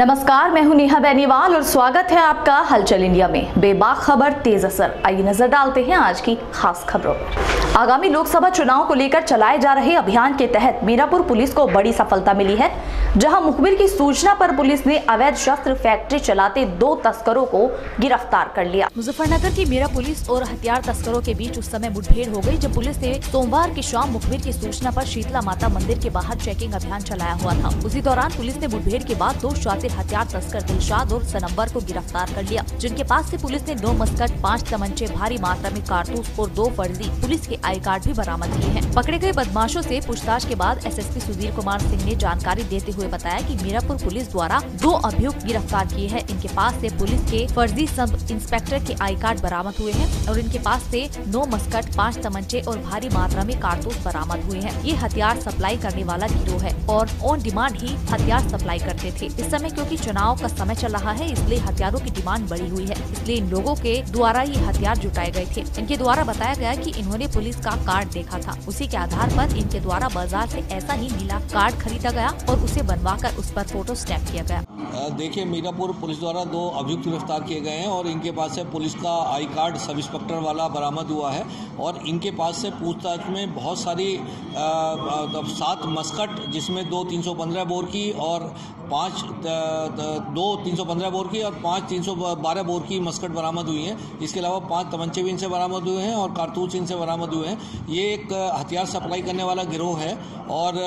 नमस्कार, मैं हूं नेहा बेनीवाल और स्वागत है आपका हलचल इंडिया में। बेबाक खबर तेज असर, आइए नजर डालते हैं आज की खास खबरों पर। आगामी लोकसभा चुनाव को लेकर चलाए जा रहे अभियान के तहत मीरापुर पुलिस को बड़ी सफलता मिली है, जहां मुखबिर की सूचना पर पुलिस ने अवैध शस्त्र फैक्ट्री चलाते 2 तस्करों को गिरफ्तार कर लिया। मुजफ्फरनगर की मीरा पुलिस और हथियार तस्करों के बीच उस समय मुठभेड़ हो गई जब पुलिस ने सोमवार की शाम मुखबिर की सूचना पर शीतला माता मंदिर के बाहर चेकिंग अभियान चलाया हुआ था। उसी दौरान पुलिस ने मुठभेड़ के बाद 2 शातिर हथियार तस्कर दिलशाद और सनम्बर को गिरफ्तार कर लिया, जिनके पास से पुलिस ने 9 मस्कट, 5 तमंचे, भारी मात्रा में कारतूस और 2 फर्जी पुलिस के आई कार्ड भी बरामद किए हैं। पकड़े गए बदमाशों से पूछताछ के बाद एसएसपी सुधीर कुमार सिंह ने जानकारी देते हुए बताया कि मीरापुर पुलिस द्वारा 2 अभियुक्त गिरफ्तार किए हैं। इनके पास से पुलिस के फर्जी सब इंस्पेक्टर के आई कार्ड बरामद हुए हैं और इनके पास से 9 मस्कट, 5 तमंचे और भारी मात्रा में कारतूस बरामद हुए हैं। ये हथियार सप्लाई करने वाला गिरोह है और ऑन डिमांड ही हथियार सप्लाई करते थे। इस समय क्योंकि चुनाव का समय चल रहा है, इसलिए हथियारों की डिमांड बढ़ी हुई है, इसलिए इन लोगों के द्वारा ये हथियार जुटाए गए थे। इनके द्वारा बताया गया कि इन्होंने पुलिस का कार्ड देखा था, उसी के आधार पर इनके द्वारा बाजार से ऐसा ही नीला कार्ड खरीदा गया और उसे बनवाकर उस पर फोटो स्टैम्प किया गया। देखिए, मीरापुर पुलिस द्वारा 2 अभियुक्त गिरफ्तार किए गए हैं और इनके पास से पुलिस का आई कार्ड सब इंस्पेक्टर वाला बरामद हुआ है और इनके पास से पूछताछ में बहुत सारी 7 मस्कट, जिसमें 2 315 बोर की और 2 315 बोर की और 5 312 बोर की मस्कट बरामद हुई हैं। इसके अलावा 5 तमंचे भी इनसे बरामद हुए हैं और कारतूस इनसे बरामद हुए हैं। ये एक हथियार सप्लाई करने वाला गिरोह है और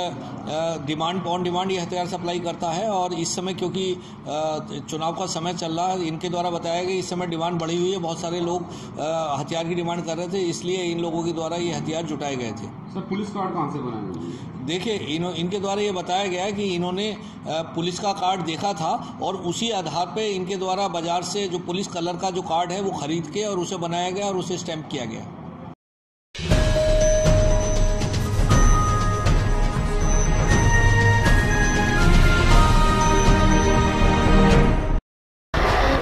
डिमांड ऑन डिमांड ये हथियार सप्लाई करता है। और इस समय क्योंकि चुनाव का समय चल रहा है, इनके द्वारा बताया गया इस समय डिमांड बढ़ी हुई है, बहुत सारे लोग हथियार की डिमांड कर रहे थे, इसलिए इन लोगों के द्वारा ये हथियार जुटाए गए थे। सर, पुलिस कार्ड कहाँ से बनाए? देखिए, इनके द्वारा ये बताया गया है कि इन्होंने पुलिस का कार्ड देखा था और उसी आधार पे इनके द्वारा बाजार से जो पुलिस कलर का जो कार्ड है वो खरीद के और उसे बनाया गया और उसे स्टैम्प किया गया।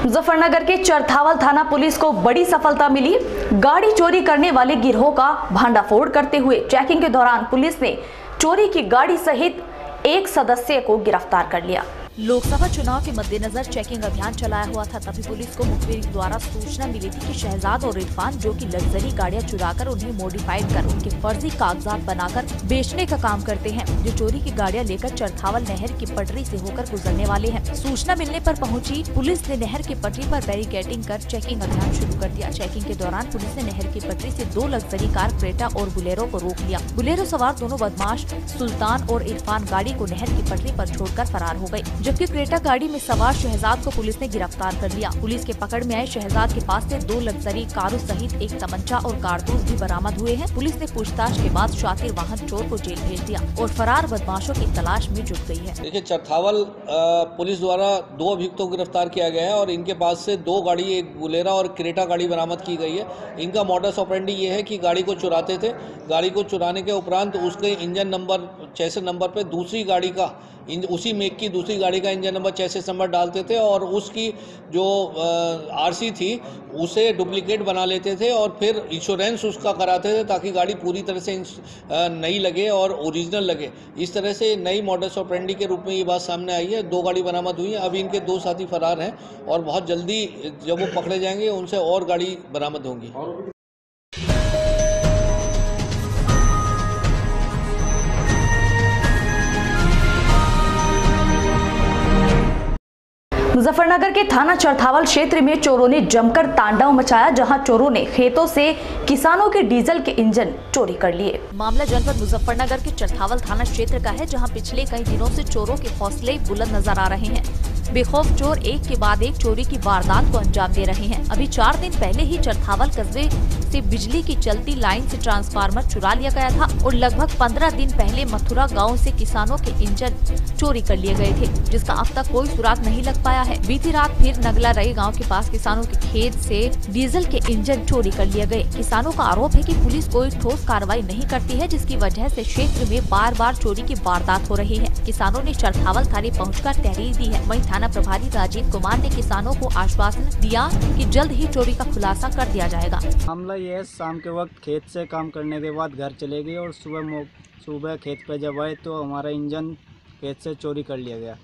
मुजफ्फरनगर के चरथावल थाना पुलिस को बड़ी सफलता मिली। गाड़ी चोरी करने वाले गिरोह का भांडाफोड़ करते हुए चेकिंग के दौरान पुलिस ने चोरी की गाड़ी सहित 1 सदस्य को गिरफ्तार कर लिया। लोकसभा चुनाव के मद्देनजर चेकिंग अभियान चलाया हुआ था, तभी पुलिस को मुखबिर द्वारा सूचना मिली थी कि शहजाद और इरफान, जो कि लग्जरी गाड़ियां चुराकर उन्हें मॉडिफाइड कर उनके फर्जी कागजात बनाकर बेचने का काम करते हैं, जो चोरी की गाड़ियां लेकर चरथावल नहर की पटरी से होकर गुजरने वाले हैं। सूचना मिलने पर पहुंची पुलिस ने नहर की पटरी पर बैरिकेडिंग कर चेकिंग अभियान शुरू कर दिया। चेकिंग के दौरान पुलिस ने नहर की पटरी से 2 लग्जरी कार, क्रेटा और बुलेरो को रोक लिया। बुलेरो सवार दोनों बदमाश सुल्तान और इरफान गाड़ी को नहर की पटरी पर छोड़कर फरार हो गए, जबकि क्रेटा गाड़ी में सवार शहजाद को पुलिस ने गिरफ्तार कर लिया। पुलिस के पकड़ में आए शहजाद के पास से 2 लग्जरी कारों सहित 1 तमंचा और कारतूस भी बरामद हुए हैं। पुलिस ने पूछताछ के बाद शातिर वाहन चोर को जेल भेज दिया और फरार बदमाशों की तलाश में जुट गई है। देखिए, चरथावल पुलिस द्वारा 2 अभियुक्तों को गिरफ्तार किया गया है और इनके पास से 2 गाड़ी, एक बुलेरा और क्रेटा गाड़ी बरामद की गई है। इनका मॉडस ऑपरेंडी ये है कि गाड़ी को चुराते थे, गाड़ी को चुराने के उपरांत उसके इंजन नंबर, चेसिस नंबर पे दूसरी गाड़ी का, उसी मेक की दूसरी गाड़ी का इंजन नंबर, चेसिस नंबर डालते थे और उसकी जो आरसी थी उसे डुप्लीकेट बना लेते थे और फिर इंश्योरेंस उसका कराते थे ताकि गाड़ी पूरी तरह से नई लगे और ओरिजिनल लगे। इस तरह से नई मॉडस ऑपरेंडी के रूप में ये बात सामने आई है। 2 गाड़ी बरामद हुई है। अभी इनके 2 साथी फरार हैं और बहुत जल्दी जब वो पकड़े जाएंगे उनसे और गाड़ी बरामद होंगी। मुजफ्फरनगर के थाना चरथावल क्षेत्र में चोरों ने जमकर तांडव मचाया, जहां चोरों ने खेतों से किसानों के डीजल के इंजन चोरी कर लिए। मामला जनपद मुजफ्फरनगर के चरथावल थाना क्षेत्र का है, जहां पिछले कई दिनों से चोरों के हौसले बुलंद नजर आ रहे हैं। बेखौफ चोर एक के बाद एक चोरी की वारदात को अंजाम दे रहे हैं। अभी 4 दिन पहले ही चरथावल कस्बे से बिजली की चलती लाइन से ट्रांसफार्मर चुरा लिया गया था और लगभग 15 दिन पहले मथुरा गांव से किसानों के इंजन चोरी कर लिए गए थे, जिसका अब तक कोई सुराग नहीं लग पाया है। बीती रात फिर नगला रई गांव के पास किसानों के खेत से डीजल के इंजन चोरी कर लिए गए। किसानों का आरोप है कि पुलिस कोई ठोस कार्रवाई नहीं करती है, जिसकी वजह से क्षेत्र में बार बार चोरी की वारदात हो रही है। किसानों ने चरथावल थाने पहुंचकर तहरीर दी है। वहीं थाना प्रभारी राजीव कुमार ने किसानों को आश्वासन दिया कि जल्द ही चोरी का खुलासा कर दिया जाएगा। मामला ये है, शाम के वक्त खेत से काम करने के बाद घर चले गए और सुबह खेत पे जब आए तो हमारा इंजन खेत से चोरी कर लिया गया।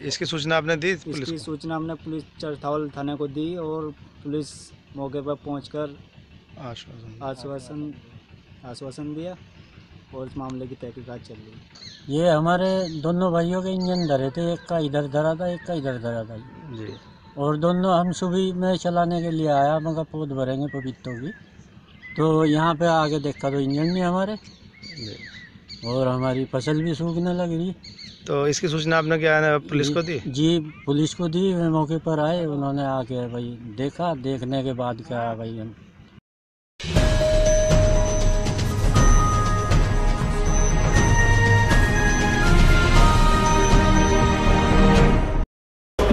इसकी सूचना आपने दी पुलिस इसकी को? सूचना हमने पुलिस चरथावल थाने को दी और पुलिस मौके पर पहुंचकर आश्वासन दिया और इस मामले की तहकीकात चल रही है। ये हमारे दोनों भाइयों के इंजन धरे थे, एक का इधर धरा था, एक का इधर धरा था जी। और दोनों हम सुबह में चलाने के लिए आया, मगर पौध भरेंगे पपीतों की, तो यहाँ पे आगे देखा तो इंजन नहीं हमारे जी। और हमारी फसल भी सूखने लग रही। तो इसकी सूचना आपने क्या है पुलिस को दी? जी पुलिस को दी, वे मौके पर आए, उन्होंने आके भाई देखा, देखने के बाद क्या भाई हम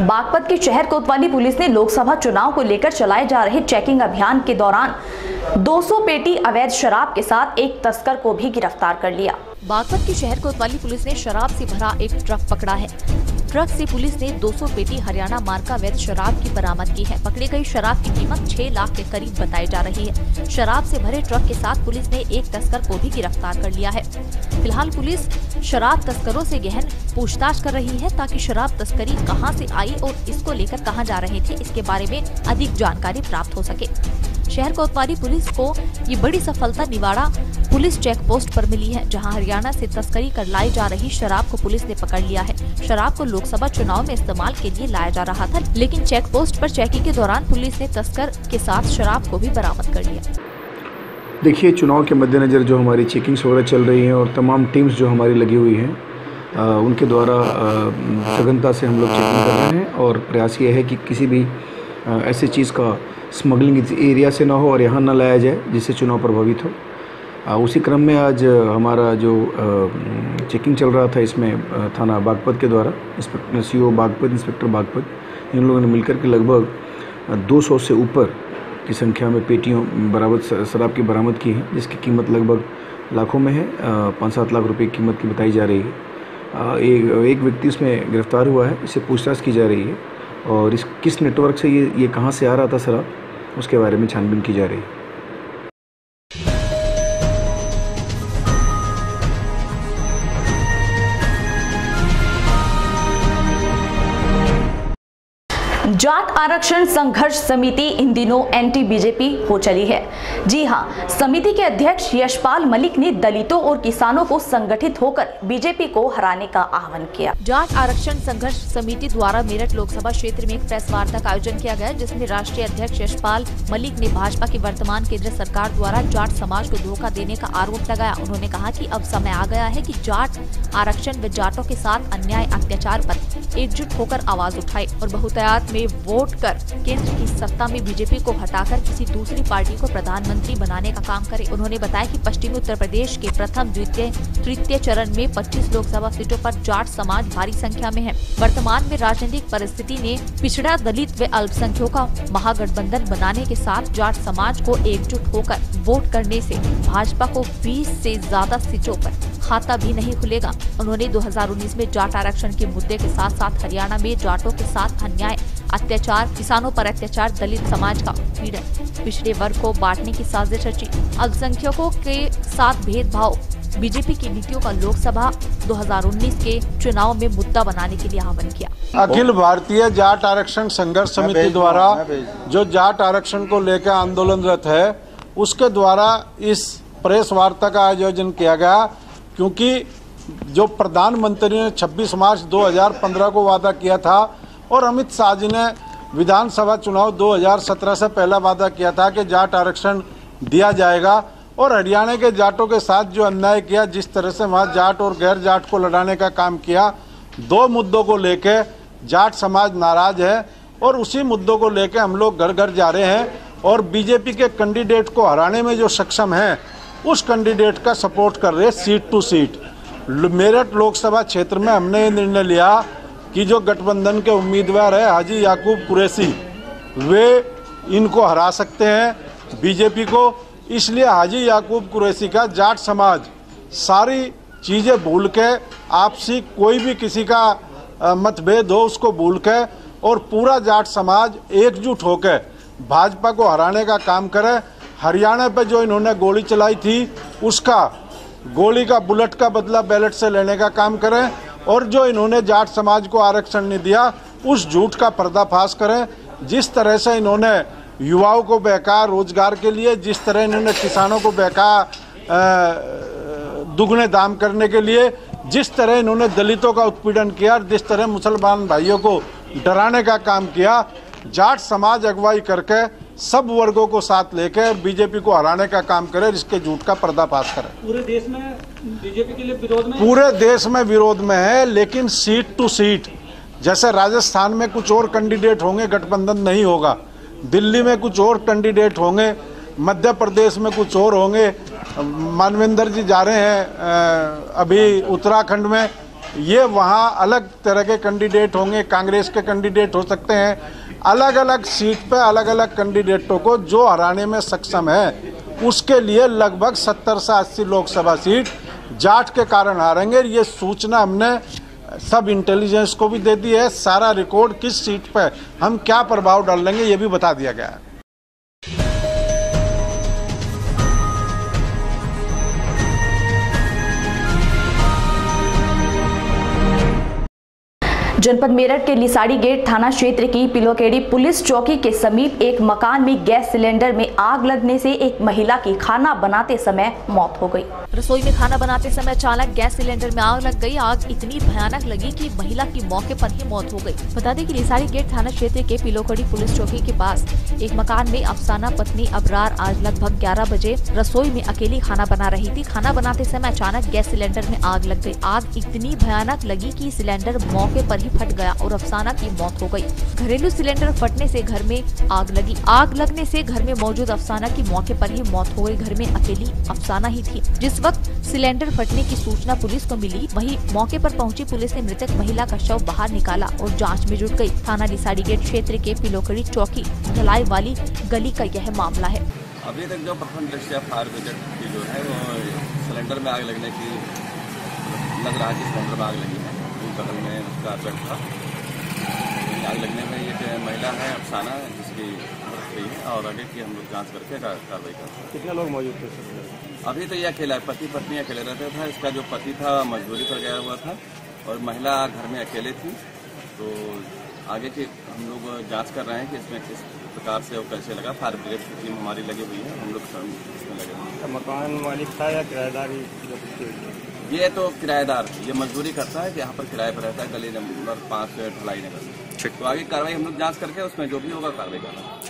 बागपत के शहर कोतवाली पुलिस ने लोकसभा चुनाव को लेकर चलाए जा रहे चेकिंग अभियान के दौरान 200 पेटी अवैध शराब के साथ एक तस्कर को भी गिरफ्तार कर लिया। बागपत के शहर कोतवाली पुलिस ने शराब से भरा एक ट्रक पकड़ा है। ट्रक से पुलिस ने 200 पेटी हरियाणा मार्का अवैध शराब की बरामद की है। पकड़ी गई शराब की कीमत 6 लाख के करीब बताई जा रही है। शराब से भरे ट्रक के साथ पुलिस ने एक तस्कर को भी गिरफ्तार कर लिया है। फिलहाल पुलिस शराब तस्करों से गहन पूछताछ कर रही है ताकि शराब तस्करी कहां से आई और इसको लेकर कहां जा रहे थे, इसके बारे में अधिक जानकारी प्राप्त हो सके। शहर कोतवाली पुलिस को ये बड़ी सफलता निवाड़ा पुलिस चेक पोस्ट पर मिली है, जहां हरियाणा से तस्करी कर लाई जा रही शराब को पुलिस ने पकड़ लिया है। शराब को लोकसभा चुनाव में इस्तेमाल के लिए लाया जा रहा था, लेकिन चेक पोस्ट पर चेकिंग के दौरान पुलिस ने तस्कर के साथ शराब को भी बरामद कर लिया। देखिए, चुनाव के मद्देनज़र जो हमारी चेकिंग्स वगैरह चल रही हैं और तमाम टीम्स जो हमारी लगी हुई हैं, उनके द्वारा सघनता से हम लोग चेकिंग कर रहे हैं और प्रयास ये है कि किसी भी ऐसी चीज़ का स्मगलिंग एरिया से ना हो और यहाँ ना लाया जाए जिससे चुनाव प्रभावित हो। उसी क्रम में आज हमारा जो चेकिंग चल रहा था, इसमें थाना बागपत के द्वारा CO बागपत, इंस्पेक्टर बागपत, इन लोगों ने मिलकर के लगभग 200 से ऊपर की संख्या में पेटियों शराब की बरामद की है, जिसकी कीमत लगभग लाखों में है। 5-7 लाख रुपए की कीमत की बताई जा रही है। एक व्यक्ति उसमें गिरफ्तार हुआ है, इससे पूछताछ की जा रही है और इस किस नेटवर्क से ये कहाँ से आ रहा था शराब, उसके बारे में छानबीन की जा रही है। जाट आरक्षण संघर्ष समिति इन दिनों एंटी बीजेपी हो चली है। जी हां, समिति के अध्यक्ष यशपाल मलिक ने दलितों और किसानों को संगठित होकर बीजेपी को हराने का आह्वान किया। जाट आरक्षण संघर्ष समिति द्वारा मेरठ लोकसभा क्षेत्र में एक प्रेस वार्ता का आयोजन किया गया, जिसमें राष्ट्रीय अध्यक्ष यशपाल मलिक ने भाजपा की वर्तमान केंद्र सरकार द्वारा जाट समाज को धोखा देने का आरोप लगाया। उन्होंने कहा कि अब समय आ गया है कि जाट आरक्षण व जाटों के साथ अन्याय अत्याचार पर एकजुट होकर आवाज उठाए और बहुतायत में वोट कर केंद्र की सत्ता में बीजेपी को हटाकर किसी दूसरी पार्टी को प्रधानमंत्री बनाने का काम करे। उन्होंने बताया कि पश्चिमी उत्तर प्रदेश के प्रथम, द्वितीय, तृतीय चरण में 25 लोकसभा सीटों पर जाट समाज भारी संख्या में है। वर्तमान में राजनीतिक परिस्थिति ने पिछड़ा, दलित व अल्पसंख्यकों का महागठबंधन बनाने के साथ जाट समाज को एकजुट होकर वोट करने से भाजपा को 20 से ज्यादा सीटों पर खाता भी नहीं खुलेगा। उन्होंने 2019 में जाट आरक्षण के मुद्दे के साथ साथ हरियाणा में जाटों के साथ अन्याय, अत्याचार, किसानों पर अत्याचार, दलित समाज का पीड़न, पिछड़े वर्ग को बांटने की साजिश रची, अल्पसंख्यकों के साथ भेदभाव, बीजेपी की नीतियों का लोकसभा 2019 के चुनाव में मुद्दा बनाने के लिए आह्वान किया। अखिल भारतीय जाट आरक्षण संघर्ष समिति द्वारा जो जाट आरक्षण को लेकर आंदोलनरत है, उसके द्वारा इस प्रेस वार्ता का आयोजन किया गया, क्योंकि जो प्रधानमंत्री ने 26 मार्च 2015 को वादा किया था और अमित शाह जी ने विधानसभा चुनाव 2017 से पहला वादा किया था कि जाट आरक्षण दिया जाएगा, और हरियाणा के जाटों के साथ जो अन्याय किया, जिस तरह से वहाँ जाट और गैर जाट को लड़ाने का काम किया, 2 मुद्दों को लेके जाट समाज नाराज है और उसी मुद्दों को लेके हम लोग घर घर जा रहे हैं और बीजेपी के कैंडिडेट को हराने में जो सक्षम है उस कैंडिडेट का सपोर्ट कर रहे हैं seat to seat. Meerut Lok Sabha क्षेत्र में हमने ये निर्णय लिया कि जो गठबंधन के उम्मीदवार है हाजी याकूब कुरैशी, वे इनको हरा सकते हैं बीजेपी को। इसलिए हाजी याकूब कुरैशी का जाट समाज सारी चीज़ें भूल के, आपसी कोई भी किसी का मतभेद हो उसको भूल के, और पूरा जाट समाज एकजुट होकर भाजपा को हराने का काम करे। हरियाणा पे जो इन्होंने गोली चलाई थी, उसका गोली का बुलेट का बदला बैलेट से लेने का काम करें और जो इन्होंने जाट समाज को आरक्षण नहीं दिया उस झूठ का पर्दाफाश करें। जिस तरह से इन्होंने युवाओं को बहकाया रोजगार के लिए, जिस तरह इन्होंने किसानों को बहकाया दुगने दाम करने के लिए, जिस तरह इन्होंने दलितों का उत्पीड़न किया, जिस तरह मुसलमान भाइयों को डराने का काम किया, जाट समाज अगुवाई करके सब वर्गों को साथ लेकर बीजेपी को हराने का काम करे, इसके झूठ का पर्दाफाश करे। पूरे देश में बीजेपी के लिए विरोध में, पूरे देश में विरोध में है, लेकिन सीट टू सीट, जैसे राजस्थान में कुछ और कैंडिडेट होंगे, गठबंधन नहीं होगा, दिल्ली में कुछ और कैंडिडेट होंगे, मध्य प्रदेश में कुछ और होंगे, मानवेंद्र जी जा रहे हैं अभी उत्तराखंड में, ये वहाँ अलग तरह के कैंडिडेट होंगे, कांग्रेस के कैंडिडेट हो सकते हैं। अलग अलग सीट पे अलग अलग कैंडिडेटों को जो हराने में सक्षम है, उसके लिए लगभग 70 से 80 लोकसभा सीट जाट के कारण हारेंगे। ये सूचना हमने सब इंटेलिजेंस को भी दे दी है। सारा रिकॉर्ड किस सीट पे हम क्या प्रभाव डालेंगे ये भी बता दिया गया है। जनपद मेरठ के लिसाड़ी गेट थाना क्षेत्र की पिलोकेड़ी पुलिस चौकी के समीप एक मकान में गैस सिलेंडर में आग लगने से एक महिला की खाना बनाते समय मौत हो गई। रसोई में खाना बनाते समय अचानक गैस सिलेंडर में आग लग गई। आग इतनी भयानक लगी कि महिला की मौके पर ही मौत हो गई। बता दें कि लिसाड़ी गेट थाना क्षेत्र के पिलोकेड़ी पुलिस चौकी के पास एक मकान में अफसाना पत्नी अबरार आज लगभग 11 बजे रसोई में अकेली खाना बना रही थी। खाना बनाते समय अचानक गैस सिलेंडर में आग लग गई। आग इतनी भयानक लगी कि सिलेंडर मौके पर फट गया और अफसाना की मौत हो गई। घरेलू सिलेंडर फटने से घर में आग लगी। आग लगने से घर में मौजूद अफसाना की मौके पर ही मौत हो गई। घर में अकेली अफसाना ही थी। जिस वक्त सिलेंडर फटने की सूचना पुलिस को मिली, वहीं मौके पर पहुंची पुलिस ने मृतक महिला का शव बाहर निकाला और जांच में जुट गई। थाना लिसाड़ी गेट क्षेत्र के पिलोकड़ी चौकी ढलाई वाली गली का यह मामला है। अभी तक जो प्रथम दृष्टया फायर ब्रिगेड की जो है वो सिलेंडर में आग लगने की लग रहा है कि सिलेंडर में आग लगी है। बगल में उसका पेट था। आग लगने में ये महिला है अफसाना जिसकी मौत हुई है और आगे की हम लोग जांच करके कार्रवाई करते हैं। कितने लोग मौजूद थे? अभी तो ये अकेला है, पति पत्नी अकेले रहते था। इसका जो पति था मजदूरी पर गया हुआ था और महिला घर में अकेले थी। तो आगे की हम लोग जांच कर रहे हैं कि इसमें किस प्रकार से और कैसे लगा। फायर ब्रिगेड की टीम हमारी लगी हुई है, हम लोग इसमें लगे हुए हैं। मकान मालिक था या किराएदार? ये तो किराएदार, ये मजदूरी करता है कि यहाँ पर किराए पर रहता है, गली नंबर 5 ढलाई नगर। तो आगे कार्रवाई हम लोग जांच करके उसमें जो भी होगा कार्रवाई करना।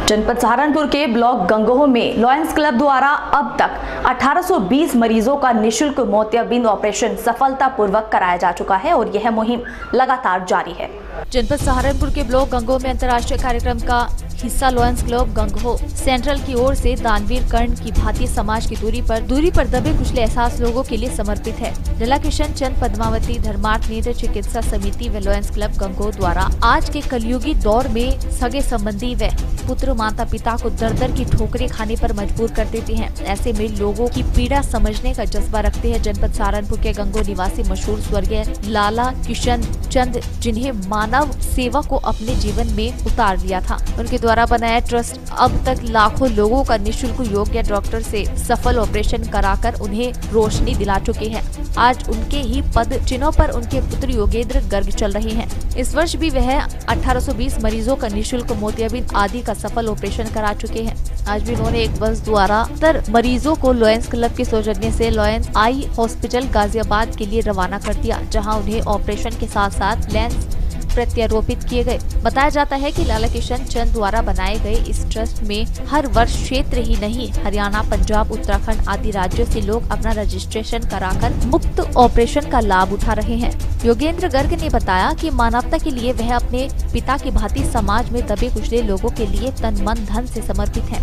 जनपद सहारनपुर के ब्लॉक गंगोह में लॉयंस क्लब द्वारा अब तक 1820 मरीजों का निशुल्क मोतियाबिंद ऑपरेशन सफलतापूर्वक कराया जा चुका है और यह मुहिम लगातार जारी है। जनपद सहारनपुर के ब्लॉक गंगोह में अंतर्राष्ट्रीय कार्यक्रम का हिस्सा लॉयंस क्लब गंगोह सेंट्रल की ओर से दानवीर कर्ण की भांति समाज की दूरी पर दबे कुचले एहसास लोगों के लिए समर्पित है। जिला किशन चंद पद्मावती धर्मार्थ नेत्र चिकित्सा समिति व लॉयंस क्लब गंगोह द्वारा आज के कलयुगी दौर में सगे संबंधी व पुत्र माता पिता को दर दर की ठोकरें खाने पर मजबूर कर देते हैं। ऐसे में लोगों की पीड़ा समझने का जज्बा रखते हैं जनपद सहारनपुर के गंगोह निवासी मशहूर स्वर्गीय लाला किशन चंद, जिन्हें मानव सेवा को अपने जीवन में उतार लिया था। उनके द्वारा बनाया ट्रस्ट अब तक लाखों लोगों का निःशुल्क योग्य डॉक्टर से सफल ऑपरेशन कराकर उन्हें रोशनी दिला चुके हैं। आज उनके ही पद चिन्हों पर उनके पुत्र योगेंद्र गर्ग चल रहे हैं। इस वर्ष भी वह 1820 मरीजों का निःशुल्क मोतियाबिंद आदि का सफल ऑपरेशन करा चुके हैं। आज भी उन्होंने एक बस द्वारा 70 मरीजों को लॉयंस क्लब के सौजन्य से लॉयंस आई हॉस्पिटल गाजियाबाद के लिए रवाना कर दिया, जहां उन्हें ऑपरेशन के साथ साथ लेंस प्रत्यारोपित किए गए। बताया जाता है कि लाला किशन चंद द्वारा बनाए गए इस ट्रस्ट में हर वर्ष क्षेत्र ही नहीं हरियाणा, पंजाब, उत्तराखंड आदि राज्यों से लोग अपना रजिस्ट्रेशन कराकर मुफ्त ऑपरेशन का लाभ उठा रहे हैं। योगेंद्र गर्ग ने बताया कि मानवता के लिए वह अपने पिता की भांति समाज में दबे कुचले लोगों के लिए तन मन धन से समर्पित है।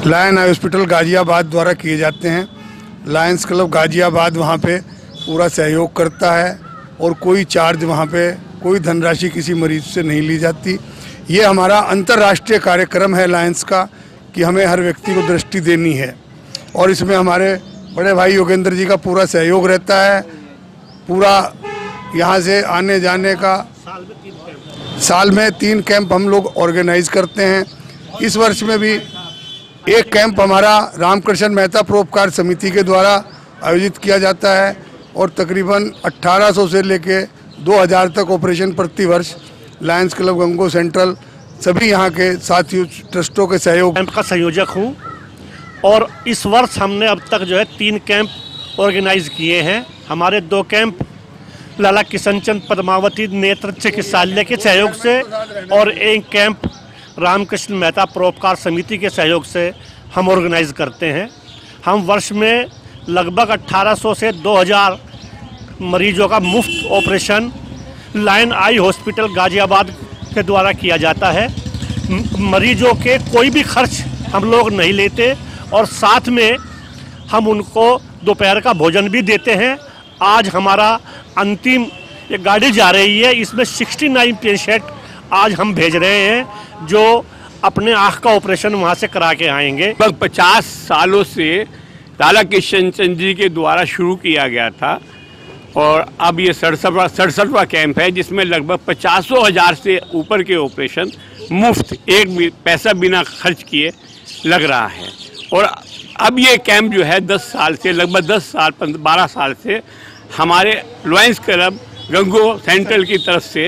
लायन आई हॉस्पिटल गाजियाबाद द्वारा किए जाते हैं। लायंस क्लब गाजियाबाद वहाँ पे पूरा सहयोग करता है और कोई चार्ज वहाँ पे कोई धनराशि किसी मरीज से नहीं ली जाती। ये हमारा अंतर्राष्ट्रीय कार्यक्रम है लायंस का कि हमें हर व्यक्ति को दृष्टि देनी है और इसमें हमारे बड़े भाई योगेंद्र जी का पूरा सहयोग रहता है। पूरा यहाँ से आने जाने का साल में 3 कैंप हम लोग ऑर्गेनाइज करते हैं। इस वर्ष में भी एक कैंप हमारा रामकृष्ण मेहता परोपकार समिति के द्वारा आयोजित किया जाता है और तकरीबन 1800 से लेके 2000 तक ऑपरेशन प्रतिवर्ष लायंस क्लब गंगो सेंट्रल सभी यहाँ के साथियों ट्रस्टों के सहयोग कैंप का संयोजक हूँ और इस वर्ष हमने अब तक जो है 3 कैंप ऑर्गेनाइज किए हैं। हमारे 2 कैंप लाला किशनचंद पद्मावती नेत्र चिकित्सालय के सहयोग से और एक कैंप रामकृष्ण मेहता परोपकार समिति के सहयोग से हम ऑर्गेनाइज करते हैं। हम वर्ष में लगभग 1800 से 2000 मरीजों का मुफ्त operation lion eye hospital Ghaziabad के द्वारा किया जाता है। मरीजों के कोई भी खर्च हम लोग नहीं लेते और साथ में हम उनको दोपहर का भोजन भी देते हैं। आज हमारा अंतिम ये गाड़ी जा रही है, इसमें 69 पेशेंट आज हम भेज रहे हैं जो अपने आँख का ऑपरेशन वहाँ से करा के आएंगे। लगभग 50 सालों से लाला किशनचंद जी के द्वारा शुरू किया गया था और अब ये 67वां कैंप है जिसमें लगभग 50,000 से ऊपर के ऑपरेशन मुफ्त एक भी पैसा बिना खर्च किए लग रहा है। और अब ये कैंप जो है 10 साल से लगभग 12 साल से हमारे लायंस क्लब गंगो सेंट्रल की तरफ से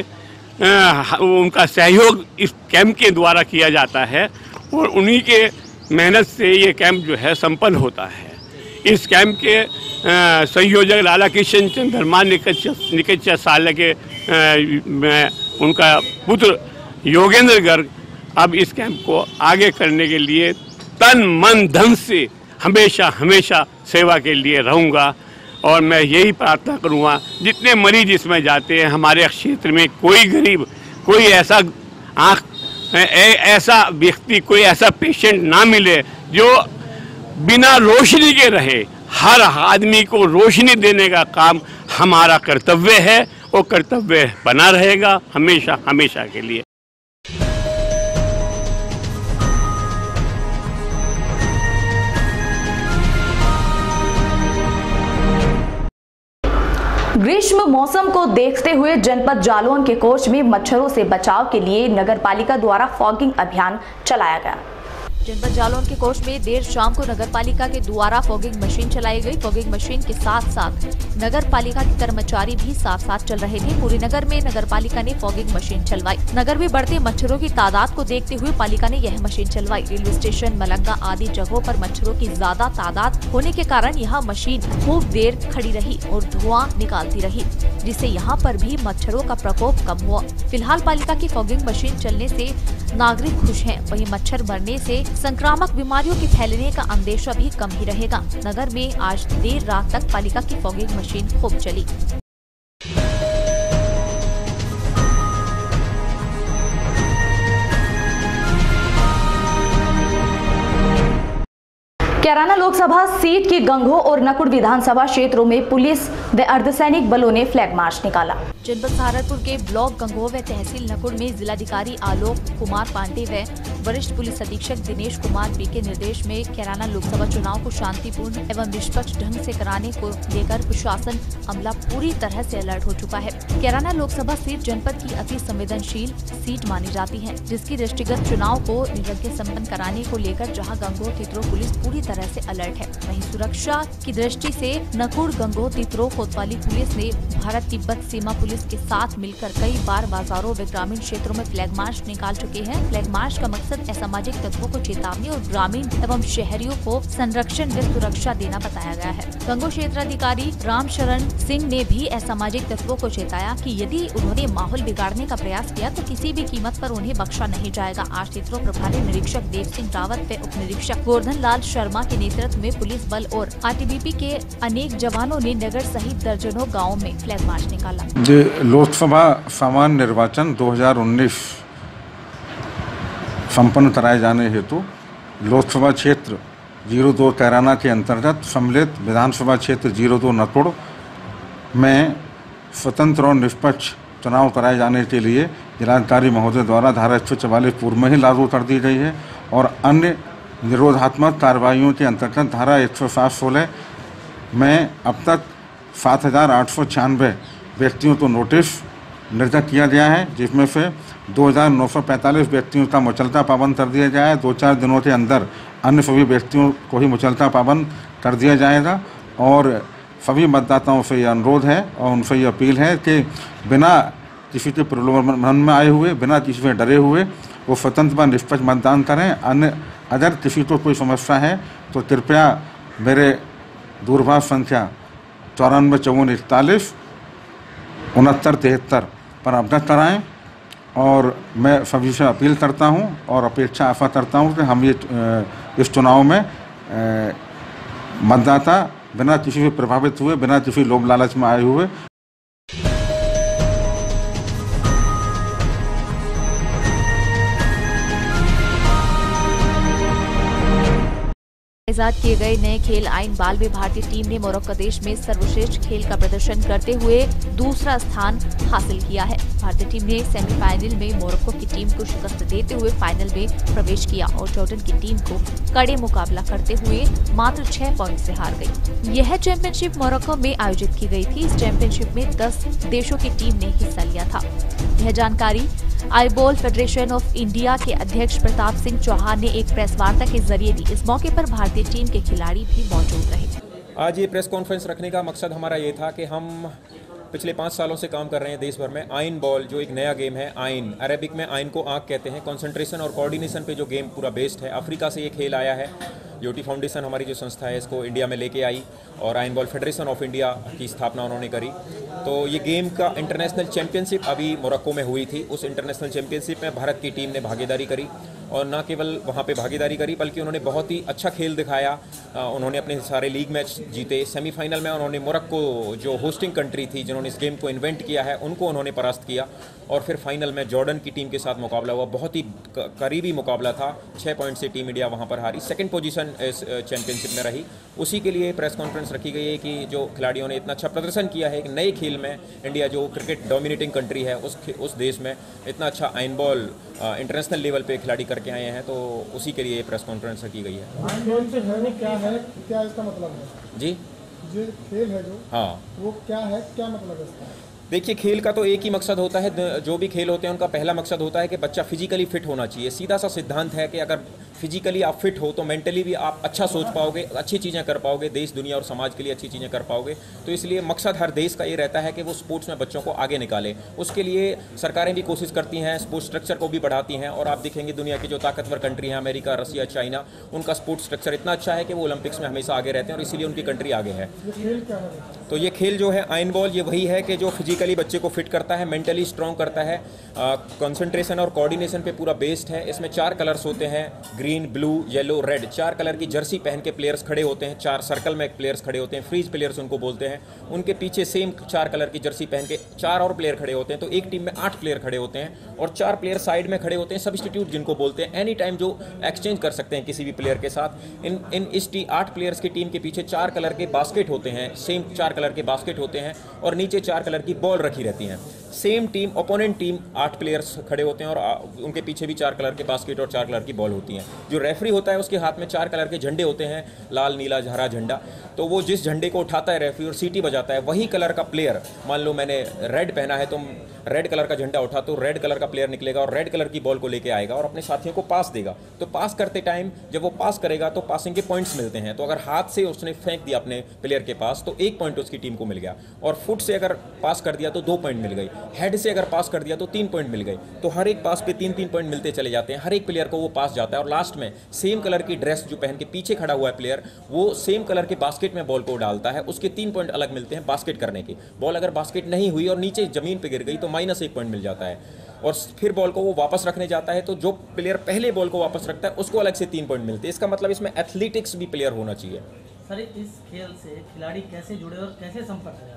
उनका सहयोग इस कैंप के द्वारा किया जाता है और उन्हीं के मेहनत से ये कैंप जो है संपन्न होता है। इस कैंप के संयोजक लाला किशनचंद धर्मान निकचालय के उनका पुत्र योगेंद्र गर्ग अब इस कैंप को आगे करने के लिए तन मन धन से हमेशा सेवा के लिए रहूँगा और मैं यही प्रार्थना करूँगा जितने मरीज इसमें जाते हैं हमारे क्षेत्र में कोई गरीब कोई ऐसा ऐसा व्यक्ति कोई ऐसा पेशेंट ना मिले जो बिना रोशनी के रहे। हर आदमी को रोशनी देने का काम हमारा कर्तव्य है और कर्तव्य बना रहेगा हमेशा के लिए। ग्रीष्म मौसम को देखते हुए जनपद जालौन के कोच में मच्छरों से बचाव के लिए नगरपालिका द्वारा फॉगिंग अभियान चलाया गया। जनपद जालौन के कोच में देर शाम को नगरपालिका के द्वारा फॉगिंग मशीन चलाई गई। फॉगिंग मशीन के साथ साथ नगरपालिका के कर्मचारी भी साथ चल रहे थे। पूरे नगर में नगरपालिका ने फॉगिंग मशीन चलवाई। नगर में बढ़ते मच्छरों की तादाद को देखते हुए पालिका ने यह मशीन चलवाई। रेलवे स्टेशन, मलंगा आदि जगहों पर मच्छरों की ज्यादा तादाद होने के कारण यह मशीन खूब देर खड़ी रही और धुआं निकालती रही, जिससे यहाँ पर भी मच्छरों का प्रकोप कम हुआ। फिलहाल पालिका की फॉगिंग मशीन चलने से नागरिक खुश हैं। वहीं मच्छर मरने से संक्रामक बीमारियों के फैलने का अंदेशा भी कम ही रहेगा। नगर में आज देर रात तक पालिका की फॉगिंग मशीन खूब चली। कैराना लोकसभा सीट की गंगो और नकुड़ विधानसभा क्षेत्रों में पुलिस व अर्धसैनिक बलों ने फ्लैग मार्च निकाला। जनपद सहारनपुर के ब्लॉक गंगो व तहसील नकुड़ में जिलाधिकारी आलोक कुमार पांडे व वरिष्ठ पुलिस अधीक्षक दिनेश कुमार बी के निर्देश में कैराना लोकसभा चुनाव को शांतिपूर्ण एवं निष्पक्ष ढंग से कराने को लेकर प्रशासन अमला पूरी तरह से अलर्ट हो चुका है। कैराना लोकसभा सीट जनपद की अति संवेदनशील सीट मानी जाती है, जिसकी दृष्टिगत चुनाव को निर्विघ्न संपन्न कराने को लेकर जहां गंगो तित्रो पुलिस पूरी तरह से अलर्ट है, वहीं सुरक्षा की दृष्टि से नकुड़ गंगो तित्रो कोतवाली पुलिस ने भारत तिब्बत सीमा पुलिस के साथ मिलकर कई बार बाजारों व ग्रामीण क्षेत्रों में फ्लैग मार्च निकाल चुके हैं। फ्लैग मार्च का मकसद असामाजिक तत्वों को चेतावनी और ग्रामीण एवं शहरियों को संरक्षण व सुरक्षा देना बताया गया है। गंगो क्षेत्राधिकारी रामशरण सिंह ने भी असामाजिक तत्वों को चेताया कि यदि उन्होंने माहौल बिगाड़ने का प्रयास किया तो किसी भी कीमत पर उन्हें बख्शा नहीं जाएगा। आज तित्रो प्रभारी निरीक्षक देव सिंह रावत व उप निरीक्षक गोवर्धन लाल शर्मा के नेतृत्व में पुलिस बल और आईटीबीपी के अनेक जवानों ने नगर सहित दर्जनों गाँव में फ्लैग मार्च निकाला। लोकसभा सामान्य निर्वाचन 2019 संपन्न कराए जाने हेतु लोकसभा क्षेत्र 02 कैराना के अंतर्गत सम्मिलित विधानसभा क्षेत्र 02 नकुड़ में स्वतंत्र और निष्पक्ष चुनाव कराए जाने के लिए जिलाधिकारी महोदय द्वारा धारा 144 पूर्व में ही लागू कर दी गई है और अन्य निरोधात्मक कार्रवाइयों के अंतर्गत धारा 107(16) में अब तक 7,896 व्यक्तियों को नोटिस निर्धारित किया गया है, जिसमें से 2,945 व्यक्तियों का मुचलका पाबंद कर दिया जाए। 2-4 दिनों के अंदर अन्य सभी व्यक्तियों को ही मुचलका पाबंद कर दिया जाएगा। और सभी मतदाताओं से यह अनुरोध है और उनसे यह अपील है कि बिना किसी के प्रलोभन में आए हुए, बिना किसी से डरे हुए वो स्वतंत्र व निष्पक्ष मतदान करें। अगर किसी को कोई समस्या है तो कृपया मेरे दूरभाष संख्या 94 54 41 69 73 पर अवगत कराएँ। और मैं सभी से अपील करता हूं और अपेक्षा आशा करता हूं कि हम ये इस चुनाव में मतदाता बिना किसी से प्रभावित हुए, बिना किसी लोभ लालच में आए हुए आजाद किए गए नए खेल आइन बाल में भारतीय टीम ने मोरक्को देश में सर्वश्रेष्ठ खेल का प्रदर्शन करते हुए दूसरा स्थान हासिल किया है। भारतीय टीम ने सेमीफाइनल में मोरक्को की टीम को शिकस्त देते हुए फाइनल में प्रवेश किया और जॉर्डन की टीम को कड़े मुकाबला करते हुए मात्र 6 पॉइंट से हार गई। यह चैंपियनशिप मोरक्को में आयोजित की गई थी। इस चैंपियनशिप में 10 देशों की टीम ने हिस्सा लिया था। यह जानकारी आईबॉल फेडरेशन ऑफ इंडिया के अध्यक्ष प्रताप सिंह चौहान ने एक प्रेस वार्ता के जरिए दी। इस मौके पर भारतीय टीम के खिलाड़ी भी मौजूद रहे। आज ये प्रेस कॉन्फ्रेंस रखने का मकसद हमारा ये था कि हम पिछले 5 सालों से काम कर रहे हैं देश भर में। आइन बॉल जो एक नया गेम है, आइन अरेबिक में आइन को आँख कहते हैं। कंसंट्रेशन और कोऑर्डिनेशन पे जो गेम पूरा बेस्ड है। अफ्रीका से ये खेल आया है। यूटी फाउंडेशन हमारी जो संस्था है इसको इंडिया में लेके आई और आइन बॉल फेडरेशन ऑफ इंडिया की स्थापना उन्होंने करी। तो ये गेम का इंटरनेशनल चैंपियनशिप अभी मोरक्को में हुई थी। उस इंटरनेशनल चैंपियनशिप में भारत की टीम ने भागीदारी करी और न केवल वहाँ पे भागीदारी करी बल्कि उन्होंने बहुत ही अच्छा खेल दिखाया। उन्होंने अपने सारे लीग मैच जीते। सेमीफाइनल में उन्होंने मोरक्को जो होस्टिंग कंट्री थी, जिन्होंने इस गेम को इन्वेंट किया है, उनको उन्होंने परास्त किया और फिर फाइनल में जॉर्डन की टीम के साथ मुकाबला हुआ। बहुत ही करीबी मुकाबला था। 6 पॉइंट से टीम इंडिया वहाँ पर हारी। सेकेंड पोजीशन इस चैंपियनशिप में रही। उसी के लिए प्रेस कॉन्फ्रेंस रखी गई है कि जो खिलाड़ियों ने इतना अच्छा प्रदर्शन किया है, एक नए खेल में इंडिया जो क्रिकेट डोमिनेटिंग कंट्री है उस देश में इतना अच्छा आइन बॉल इंटरनेशनल लेवल पे खिलाड़ी करके आए हैं, तो उसी के लिए प्रेस कॉन्फ्रेंस रखी गई है। क्या इसका मतलब है जी? जो खेल है जो, हाँ, वो क्या है, क्या मतलब है इसका? देखिए, खेल का तो एक ही मकसद होता है। जो भी खेल होते हैं उनका पहला मकसद होता है कि बच्चा फिजिकली फिट होना चाहिए। सीधा सा सिद्धांत है कि अगर फिजिकली आप फिट हो तो मेंटली भी आप अच्छा सोच पाओगे, अच्छी चीज़ें कर पाओगे, देश दुनिया और समाज के लिए अच्छी चीज़ें कर पाओगे। तो इसलिए मकसद हर देश का ये रहता है कि वो स्पोर्ट्स में बच्चों को आगे निकाले। उसके लिए सरकारें भी कोशिश करती हैं, स्पोर्ट्स स्ट्रक्चर को भी बढ़ाती हैं। और आप देखेंगे दुनिया की जो ताकतवर कंट्री हैं, अमेरिका, रसिया, चाइना, उनका स्पोर्ट्स स्ट्रक्चर इतना अच्छा है कि वो ओलंपिक्स में हमेशा आगे रहते हैं और इसीलिए उनकी कंट्री आगे है। तो ये खेल जो है आइन बॉल, ये वही है कि जो फिजिकली बच्चे को फिट करता है, मेंटली स्ट्रॉन्ग करता है, कंसंट्रेशन और कोऑर्डिनेशन पे पूरा बेस्ड है। इसमें 4 कलर्स होते हैं, green, blue, yellow, red. 4 colour की जर्सी पहन के प्लेयर्स खड़े होते हैं। 4 सर्कल में प्लेयर्स खड़े होते हैं, फ्रीज प्लेयर्स उनको बोलते हैं। उनके पीछे सेम 4 कलर की जर्सी पहन के 4 और प्लेयर खड़े होते हैं। तो एक टीम में 8 प्लेयर खड़े होते हैं और 4 प्लेयर साइड में खड़े होते हैं, सब्स्टिट्यूट जिनको बोलते हैं, एनी टाइम जो एक्सचेंज कर सकते हैं किसी भी प्लेयर के साथ। इस 8 प्लेयर्स की टीम के पीछे 4 कलर के बास्केट होते हैं, सेम 4 कलर के बास्केट होते हैं और नीचे 4 कलर की बॉल रखी रहती हैं। Same team, opponent team 8 players खड़े होते हैं और उनके पीछे भी 4 कलर के बास्केट और 4 कलर की बॉल होती हैं। जो रेफरी होता है उसके हाथ में 4 कलर के झंडे होते हैं, लाल, नीला, हरा झंडा। तो वो जिस झंडे को उठाता है रेफरी और सीटी बजाता है, वही कलर का प्लेयर, मान लो मैंने रेड पहना है तो रेड कलर का झंडा उठा तो रेड कलर का प्लेयर निकलेगा और रेड कलर की बॉल को लेके आएगा और अपने साथियों को पास देगा। तो पास करते टाइम जब वो पास करेगा तो पासिंग के पॉइंट्स मिलते हैं। तो अगर हाथ से उसने फेंक दिया अपने प्लेयर के पास तो 1 पॉइंट उसकी टीम को मिल गया, और फुट से अगर पास कर दिया तो 2 पॉइंट मिल गई, हेड से अगर पास कर दिया तो 3 पॉइंट मिल गए। तो हर एक पास पे 3-3 पॉइंट मिलते चले जाते हैं। हर एक प्लेयर को वो पास जाता है और लास्ट में सेम कलर की ड्रेस जो पहन के पीछे खड़ा हुआ है प्लेयर, वो सेम कलर के बास्केट में बॉल को डालता है। उसके 3 पॉइंट अलग मिलते हैं बास्केट करने के। बॉल अगर बास्केट नहीं हुई और नीचे जमीन पे गिर गई तो -1 पॉइंट मिल जाता है और फिर बॉल को वो वापस रखने जाता है। तो जो प्लेयर पहले बॉल को वापस रखता है उसको अलग से 3 पॉइंट मिलते हैं। इसका मतलब इसमें एथलेटिक्स भी प्लेयर होना चाहिए। सर, इस खेल से खिलाड़ी कैसे जुड़े और कैसे संपर्क है?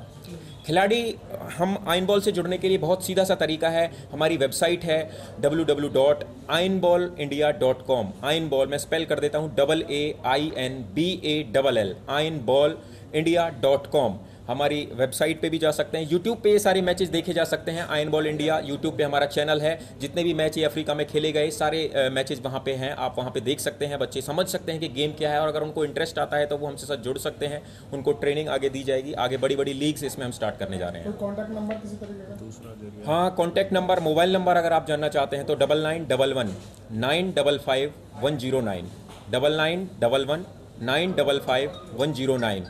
खिलाड़ी, हम आइन बॉल से जुड़ने के लिए बहुत सीधा सा तरीका है। हमारी वेबसाइट है www.ainballindia.com। आइन बॉल मैं स्पेल कर देता हूँ, AAINBALL, ainballindia.com। हमारी वेबसाइट पे भी जा सकते हैं, यूट्यूब पे ये सारे मैचेस देखे जा सकते हैं। आयरन बॉल इंडिया यूट्यूब पे हमारा चैनल है, जितने भी मैच ये अफ्रीका में खेले गए सारे मैचेस वहाँ पे हैं, आप वहाँ पे देख सकते हैं। बच्चे समझ सकते हैं कि गेम क्या है, और अगर उनको इंटरेस्ट आता है तो वो हमसे साथ जुड़ सकते हैं, उनको ट्रेनिंग आगे दी जाएगी। आगे बड़ी बड़ी लीग्स इसमें हम स्टार्ट करने जा रहे हैं। कॉन्टैक्ट नंबर किसी तरीके का? हाँ, कॉन्टैक्ट नंबर, मोबाइल नंबर अगर आप जानना चाहते हैं तो 9911 955 109, 9911 955 109।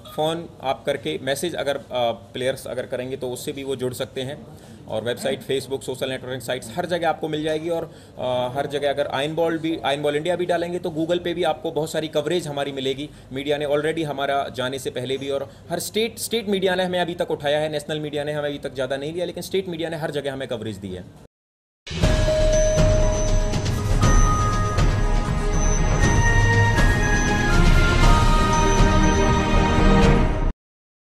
फ़ोन आप करके मैसेज अगर प्लेयर्स अगर करेंगे तो उससे भी वो जुड़ सकते हैं। और website, Facebook, social networking sites हर जगह आपको मिल जाएगी। और हर जगह अगर आयरन बॉल इंडिया भी डालेंगे तो गूगल पे भी आपको बहुत सारी कवरेज हमारी मिलेगी। मीडिया ने ऑलरेडी हमारा जाने से पहले भी, और हर स्टेट मीडिया ने हमें अभी तक उठाया है, नेशनल मीडिया ने हमें अभी तक ज़्यादा नहीं लिया, लेकिन स्टेट मीडिया ने हर जगह हमें कवरेज दी है।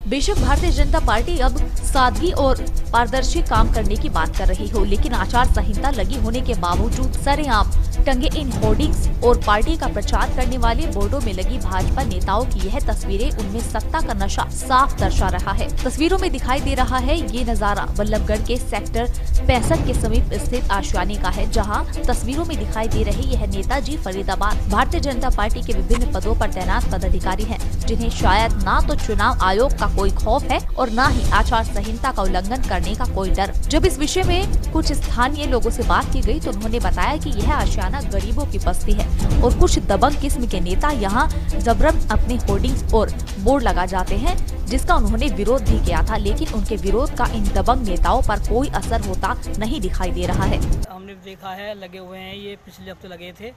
बेशक भारतीय जनता पार्टी अब सादगी और पारदर्शी काम करने की बात कर रही हो, लेकिन आचार संहिता लगी होने के बावजूद सरेआम टंगे इन होर्डिंग्स और पार्टी का प्रचार करने वाले बोर्डों में लगी भाजपा नेताओं की यह तस्वीरें उनमें सत्ता का नशा साफ दर्शा रहा है। तस्वीरों में दिखाई दे रहा है ये नजारा बल्लभगढ़ के सेक्टर 65 के समीप स्थित आशियाने का है, जहां तस्वीरों में दिखाई दे रहे यह नेताजी फरीदाबाद भारतीय जनता पार्टी के विभिन्न पदों पर तैनात पदाधिकारी हैं, जिन्हें शायद ना तो चुनाव आयोग का कोई खौफ है और न ही आचार संहिता का उल्लंघन करने का कोई डर। जब इस विषय में कुछ स्थानीय लोगों से बात की गई तो उन्होंने बताया कि यह आशियाना गरीबों की बस्ती है और कुछ दबंग किस्म के नेता यहाँ जबरन अपने होर्डिंग्स और बोर्ड लगा जाते हैं, जिसका उन्होंने विरोध भी किया था, लेकिन उनके विरोध का इन दबंग नेताओं पर कोई असर होता नहीं दिखाई दे रहा है। हमने देखा है लगे हुए हैं, ये पिछले हफ्ते लगे थे।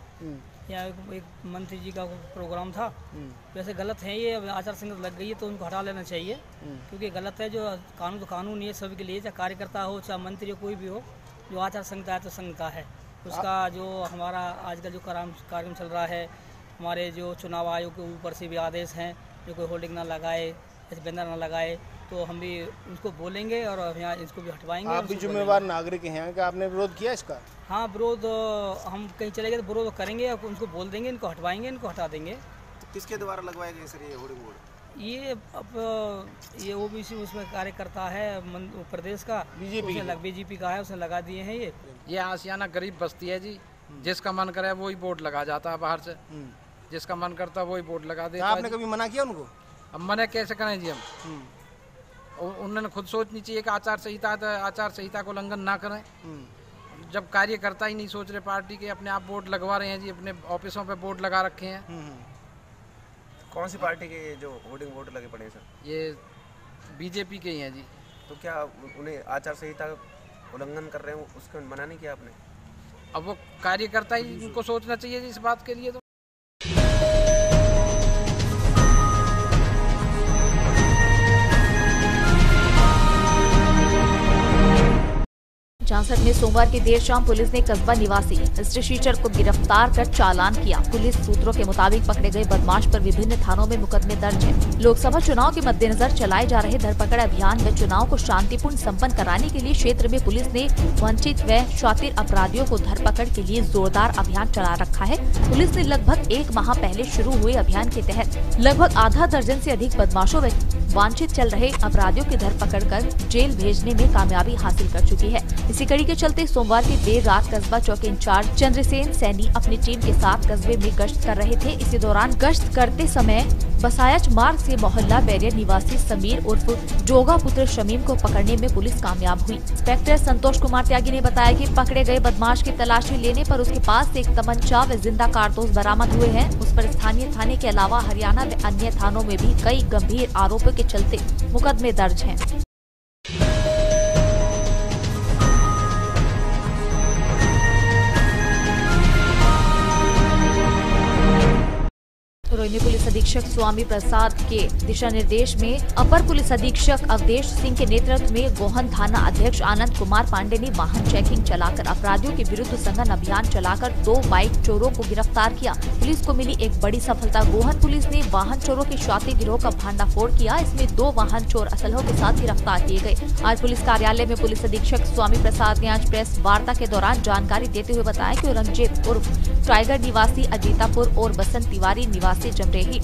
यहाँ एक मंत्री जी का प्रोग्राम था। वैसे गलत है, ये आचार संहिता लग गई है तो उनको हटा लेना चाहिए, क्योंकि गलत है। जो कानून तो कानून ही है सभी के लिए, चाहे कार्यकर्ता हो चाहे मंत्री हो, कोई भी हो, जो आचार संहिता है तो संहिता है उसका। जो हमारा आजकल जो कार्यक्रम चल रहा है, हमारे जो चुनाव आयोग के ऊपर से भी आदेश हैं, जो कोई होल्डिंग ना लगाए, ऐसे बैनर ना लगाए, तो हम भी उनको बोलेंगे और यहाँ इसको भी हटवाएंगे। आप भी जिम्मेवार नागरिक हैं, क्या आपने विरोध किया इसका? हाँ, विरोध हम कहीं चले गए तो विरोध करेंगे, उनको बोल देंगे, इनको हटवाएंगे, इनको हटा देंगे। तो किसके द्वारा लगवाए गए सर ये होर्डिंग बोर्ड? ये अब ये ओबीसी उसमें कार्यकर्ता है प्रदेश का, बीजेपी का है, उसने लगा दिए हैं। ये आशियाना गरीब बस्ती है जी, जिसका मन करे वही बोर्ड लगा जाता है बाहर से, जिसका मन करता है वही बोर्ड लगा देता है। आपने कभी मना किया उनको? अब मना कैसे करें जी हम? उन्होंने खुद सोचनी चाहिए कि आचार संहिता है तो आचार संहिता को उल्लंघन ना करें। जब कार्यकर्ता ही नहीं सोच रहे पार्टी के, अपने आप बोर्ड लगवा रहे हैं जी, अपने ऑफिसों पे बोर्ड लगा रखे हैं। कौन सी पार्टी के जो होर्डिंग बोर्ड लगे पड़े सर? ये बीजेपी के ही हैं जी। तो क्या उन्हें आचार संहिता उल्लंघन कर रहे हो, उसका मना नहीं किया आपने? अब वो कार्यकर्ता ही उनको सोचना चाहिए जी इस बात के लिए। तो झांसर में सोमवार की देर शाम पुलिस ने कस्बा निवासी स्टेशीचर को गिरफ्तार कर चालान किया। पुलिस सूत्रों के मुताबिक पकड़े गए बदमाश पर विभिन्न थानों में मुकदमे दर्ज हैं। लोकसभा चुनाव के मद्देनजर चलाए जा रहे धरपकड़ अभियान में चुनाव को शांतिपूर्ण संपन्न कराने के लिए क्षेत्र में पुलिस ने वंचित व शातिर अपराधियों को धरपकड़ के लिए जोरदार अभियान चला रखा है। पुलिस ने लगभग 1 माह पहले शुरू हुए अभियान के तहत लगभग आधा दर्जन से अधिक बदमाशों व वांछित चल रहे अपराधियों की धरपकड़ कर जेल भेजने में कामयाबी हासिल कर चुकी है। इसी कड़ी के चलते सोमवार की देर रात कस्बा चौकी इंचार्ज चंद्रसेन सैनी अपनी टीम के साथ कस्बे में गश्त कर रहे थे। इसी दौरान गश्त करते समय बसायच मार्ग से मोहल्ला बैरियर निवासी समीर उर्फ जोगा पुत्र शमीम को पकड़ने में पुलिस कामयाब हुई। इंस्पेक्टर संतोष कुमार त्यागी ने बताया कि पकड़े गए बदमाश की तलाशी लेने पर उसके पास से एक तमंचा व जिंदा कारतूस बरामद हुए हैं। उस पर स्थानीय थाने के अलावा हरियाणा व अन्य थानों में भी कई गंभीर आरोपों के चलते मुकदमे दर्ज हैं। रोहिणी पुलिस अधीक्षक स्वामी प्रसाद के दिशा निर्देश में अपर पुलिस अधीक्षक अवधेश सिंह के नेतृत्व में गोहन थाना अध्यक्ष आनंद कुमार पांडे ने वाहन चेकिंग चलाकर अपराधियों के विरुद्ध सघन अभियान चलाकर 2 बाइक चोरों को गिरफ्तार किया। पुलिस को मिली एक बड़ी सफलता। गोहन पुलिस ने वाहन चोरों के शातिर गिरोह का भंडाफोड़ किया। इसमें 2 वाहन चोर असलहों के साथ गिरफ्तार किए गए। आज पुलिस कार्यालय में पुलिस अधीक्षक स्वामी प्रसाद ने आज प्रेस वार्ता के दौरान जानकारी देते हुए बताया कि औरंगजेब उर्फ टाइगर निवासी अजीतापुर और बसंत तिवारी निवासी जमरेही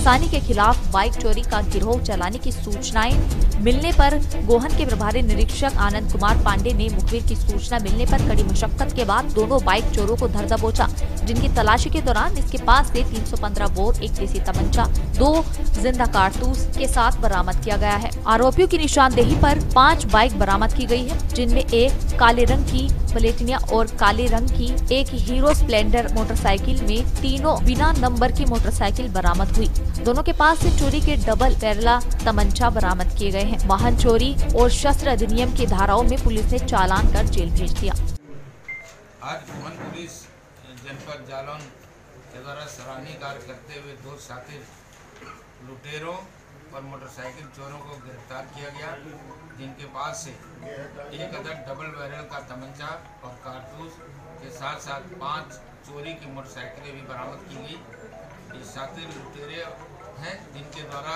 सानी के खिलाफ बाइक चोरी का गिरोह चलाने की सूचनाएं मिलने पर गोहन के प्रभारी निरीक्षक आनंद कुमार पांडे ने मुखबिर की सूचना मिलने पर कड़ी मशक्कत के बाद दोनों बाइक चोरों को धर दबोचा, जिनकी तलाशी के दौरान इसके पास से 315 बोर, एक देसी तमंचा, 2 जिंदा कारतूस के साथ बरामद किया गया है। आरोपियों की निशानदेही पर 5 बाइक बरामद की गई है, जिनमें एक काले रंग की प्लेटिनिया और काले रंग की एक हीरो स्प्लेंडर मोटरसाइकिल में तीनों बिना नंबर की मोटरसाइकिल बरामद हुई। दोनों के पास से चोरी के डबल बैरला तमंचा बरामद किए गए हैं। वाहन चोरी और शस्त्र अधिनियम की धाराओं में पुलिस ने चालान कर जेल भेज दिया। आज गोहन पुलिस जनपद जालौन के द्वारा सराहनीय कार्य करते हुए 2 शातिर लुटेरों और मोटरसाइकिल चोरों को गिरफ्तार किया गया, जिनके पास से 1 अदद डबल बैरल का तमंचा और कारतूस के साथ साथ 5 चोरी की मोटरसाइकिलें भी बरामद की गई। ये शातिर लुटेरे हैं जिनके द्वारा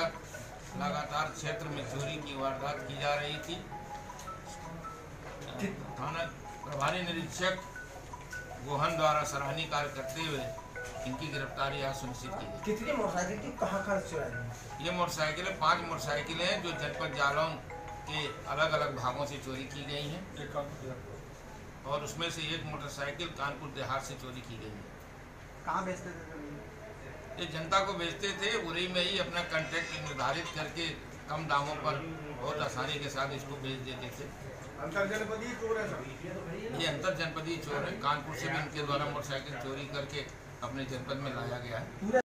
लगातार क्षेत्र में चोरी की वारदात की जा रही थी। थाना प्रभारी निरीक्षक गोहन द्वारा सराहनीय कार्य करते हुए इनकी गिरफ्तारी आज सुनिश्चित की गई। कितनी मोटरसाइकिल की कहाँ चुराई? ये मोटरसाइकिलें 5 मोटरसाइकिलें हैं जो जनपद जालौन के अलग अलग भागों से चोरी की गई हैं और उसमें से एक मोटरसाइकिल कानपुर देहात से चोरी की गई है। कहाँ बेचते थे? ये जनता को बेचते थे, उरी में ही अपना कॉन्ट्रैक्ट निर्धारित करके कम दामों पर बहुत आसानी के साथ इसको बेच देते थे। अंतरजनपदीय चोर है सर? ये अंतर जनपदीय चोर है। कानपुर से भी इनके द्वारा मोटरसाइकिल चोरी करके अपने जनपद में लाया गया है।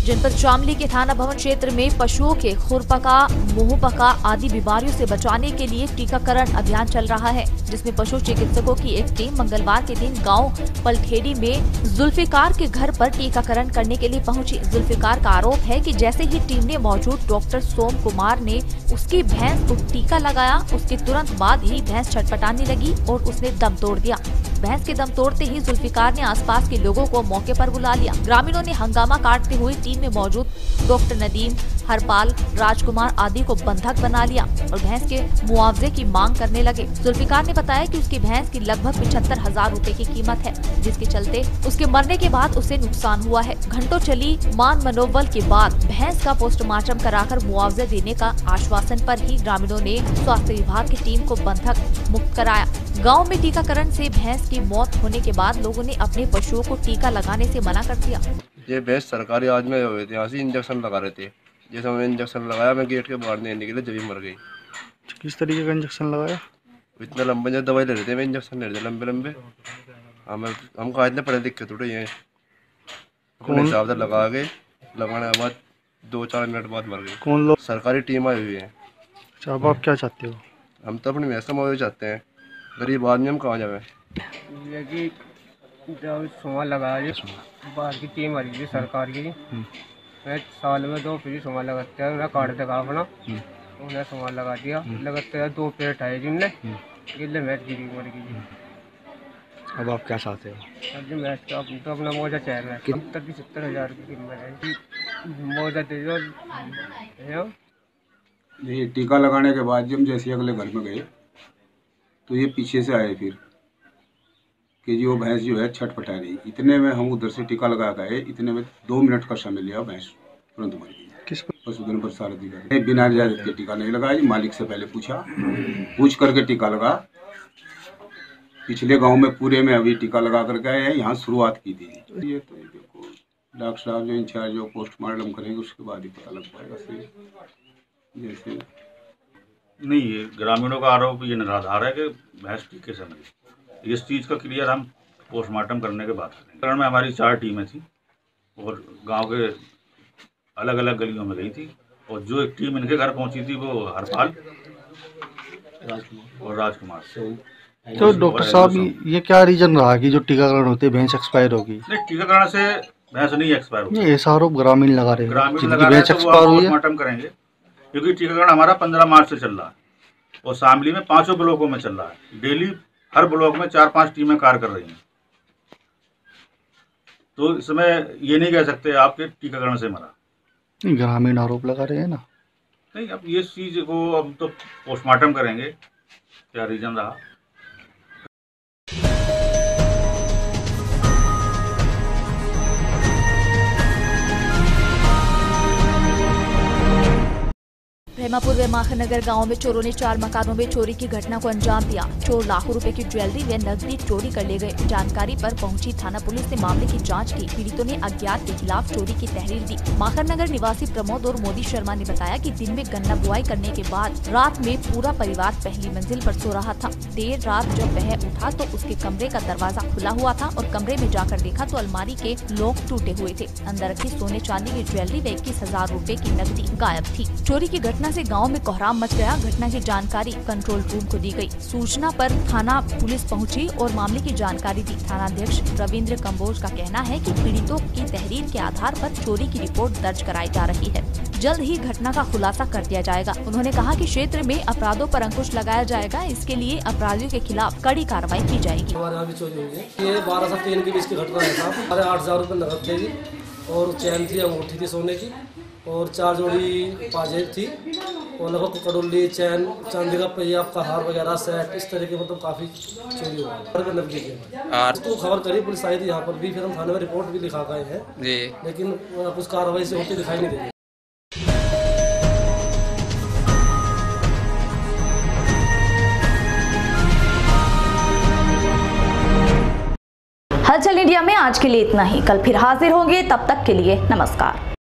जनपद शामली के थाना भवन क्षेत्र में पशुओं के खुरपका, मुंहपका आदि बीमारियों से बचाने के लिए टीकाकरण अभियान चल रहा है, जिसमें पशु चिकित्सकों की एक टीम मंगलवार के दिन गांव पलखेड़ी में जुल्फिकार के घर पर टीकाकरण करने के लिए पहुंची। जुल्फिकार का आरोप है कि जैसे ही टीम ने मौजूद डॉक्टर सोम कुमार ने उसकी भैंस को टीका लगाया, उसके तुरंत बाद ही भैंस छटपटाने लगी और उसने दम तोड़ दिया। भैंस के दम तोड़ते ही जुल्फिकार ने आसपास के लोगों को मौके पर बुला लिया। ग्रामीणों ने हंगामा काटते हुए टीम में मौजूद डॉक्टर नदीम, हरपाल, राजकुमार आदि को बंधक बना लिया और भैंस के मुआवजे की मांग करने लगे। जुल्फिकार ने बताया कि उसकी भैंस की लगभग 75,000 रुपए की कीमत है, जिसके चलते उसके मरने के बाद उसे नुकसान हुआ है। घंटों चली मान मनोबल के बाद भैंस का पोस्टमार्टम कराकर मुआवजा देने का आश्वासन पर ही ग्रामीणों ने स्वास्थ्य विभाग की टीम को बंधक मुक्त कराया। गाँव में टीकाकरण से भैंस की मौत होने के बाद लोगों ने अपने पशुओं को टीका लगाने से मना कर दिया। ये भैंस सरकारी आज में हुए थे, यहाँ से इंजेक्शन लगा रहे थे। जैसे मैंने इंजेक्शन लगाया, मैं गेट के बाहर नहीं निकले, जब मर गई। किस तरीके का इंजेक्शन लगाया? इतना लंबा जब दवाई ले रहे थे, मैं इंजेक्शन ले रहे थे लंबे लंबे। हम कहा इतने पढ़े लिखे थोड़े हैं, अपने हिसाब से लगा के लगाने के बाद 2-4 मिनट बाद मर गई। कौन लोग? सरकारी टीम आई हुई है। अच्छा, अब आप क्या चाहते हो? हम तो अपनी भैंस का मुआवजा चाहते हैं, गरीब आदमी हम कहाँ जाए। जब सोमा लगाया, बाहर की टीम आ रही थी सरकार की, मैं साल में 2 फ्री सोमा लगाते हैं, उन्हें काट देगा अपना, उन्हें सोमा लगा दिया। लगाते हैं 2 पेड़ आए जिनने गिल्ले मैच गिरी मर गई। अब आप क्या चाहते हो? अब जो मैच का तो अपना मौजा चाह रहा है, 70,000 की कीमत है, मौजा दे दो। ये टीका लगाने के बाद जब जैसे अगले घर में गए तो ये पीछे से आए फिर कि जी वो भैंस जो है छटपटा रही। इतने में हम उधर से टीका लगा गए, इतने में 2 मिनट का समय लिया, भैंस तुरंत मर गई। किस पशुधन प्रसार अधिकारी बिना इजाजत के टीका नहीं लगाया जी। मालिक से पहले पूछ करके टीका लगा। पिछले गांव में पूरे में अभी टीका लगा कर गए हैं, यहाँ शुरुआत की थी। ये तो देखो डॉक्टर साहब जो इंचार्ज जो पोस्टमार्टम करेंगे उसके बाद ही पता लग पाएगा सही। जैसे नहीं, ये ग्रामीणों का आरोप ये निराधार है कि भैंस टीके से मरी। इस चीज़ का क्लियर हम पोस्टमार्टम करने के बाद करेंगे। कारण में हमारी 4 टीमें थी और गांव के अलग अलग गलियों में गई थी, और जो एक टीम इनके घर पहुंची थी वो हरपाल और राजकुमार। तो डॉक्टर साहब ये क्या रीजन रहा कि जो टीकाकरण होते भैंस एक्सपायर होगी? नहीं, टीकाकरण से भैंस नहीं एक्सपायर होगी। ऐसा आरोप ग्रामीण लगा रहे हैं। ग्रामीण लगा रहे हैं, तो वो पोस्टमार्टम करेंगे, क्योंकि टीकाकरण हमारा 15 मार्च से चल रहा है और शामली में 5 ब्लॉकों में चल रहा है। डेली हर ब्लॉक में 4-5 टीमें कार्य कर रही हैं। तो इसमें ये नहीं कह सकते आपके टीकाकरण से मरा। ग्रामीण आरोप लगा रहे हैं ना। नहीं, अब ये चीज़ को अब तो पोस्टमार्टम करेंगे क्या रीज़न रहा। ब्रह्मपुर व माखनगर गांव में चोरों ने 4 मकानों में चोरी की घटना को अंजाम दिया। चोर लाखों रुपए की ज्वेलरी व नकदी चोरी कर ले गए। जानकारी पर पहुंची थाना पुलिस ने मामले की जांच की। पीड़ितों ने अज्ञात के खिलाफ चोरी की तहरीर दी। माखनगर निवासी प्रमोद और मोदी शर्मा ने बताया कि दिन में गन्ना बुआई करने के बाद रात में पूरा परिवार पहली मंजिल पर सो रहा था। देर रात जब वह उठा तो उसके कमरे का दरवाजा खुला हुआ था और कमरे में जाकर देखा तो अलमारी के लॉक टूटे हुए थे। अंदर रखी सोने चांदी की ज्वेलरी व 21,000 रूपए की नकदी गायब थी। चोरी की घटना से गांव में कोहराम मच गया। घटना की जानकारी कंट्रोल रूम को दी गई। सूचना पर थाना पुलिस पहुंची और मामले की जानकारी दी। थानाध्यक्ष रविंद्र कंबोज का कहना है कि पीड़ितों की तहरीर के आधार पर चोरी की रिपोर्ट दर्ज कराई जा रही है। जल्द ही घटना का खुलासा कर दिया जाएगा। उन्होंने कहा कि क्षेत्र में अपराधों पर अंकुश लगाया जाएगा। इसके लिए अपराधियों के खिलाफ कड़ी कार्रवाई की जाएगी। हमारे यहाँ भी चोरी हुई है। ये 12 से 3 के बीच की घटना है साहब। 8,000 रुपये नकद थे जी और चैन थी, अंगूठी थी सोने की और 4 जोड़ी पाजेब थी और लगभग कड़ोली, चैन, चांदी का पहिया, आपका हार वगैरह, सेट, इस तरह के मतलब काफ़ी चोरी हुआ है। नकदी की तो खबर करी, पुलिस आई थी यहाँ पर भी, फिर हम थाने में रिपोर्ट भी लिखा गए हैं, लेकिन कुछ कार्रवाई से होती दिखाई नहीं दे रही। हलचल इंडिया में आज के लिए इतना ही। कल फिर हाजिर होंगे, तब तक के लिए नमस्कार।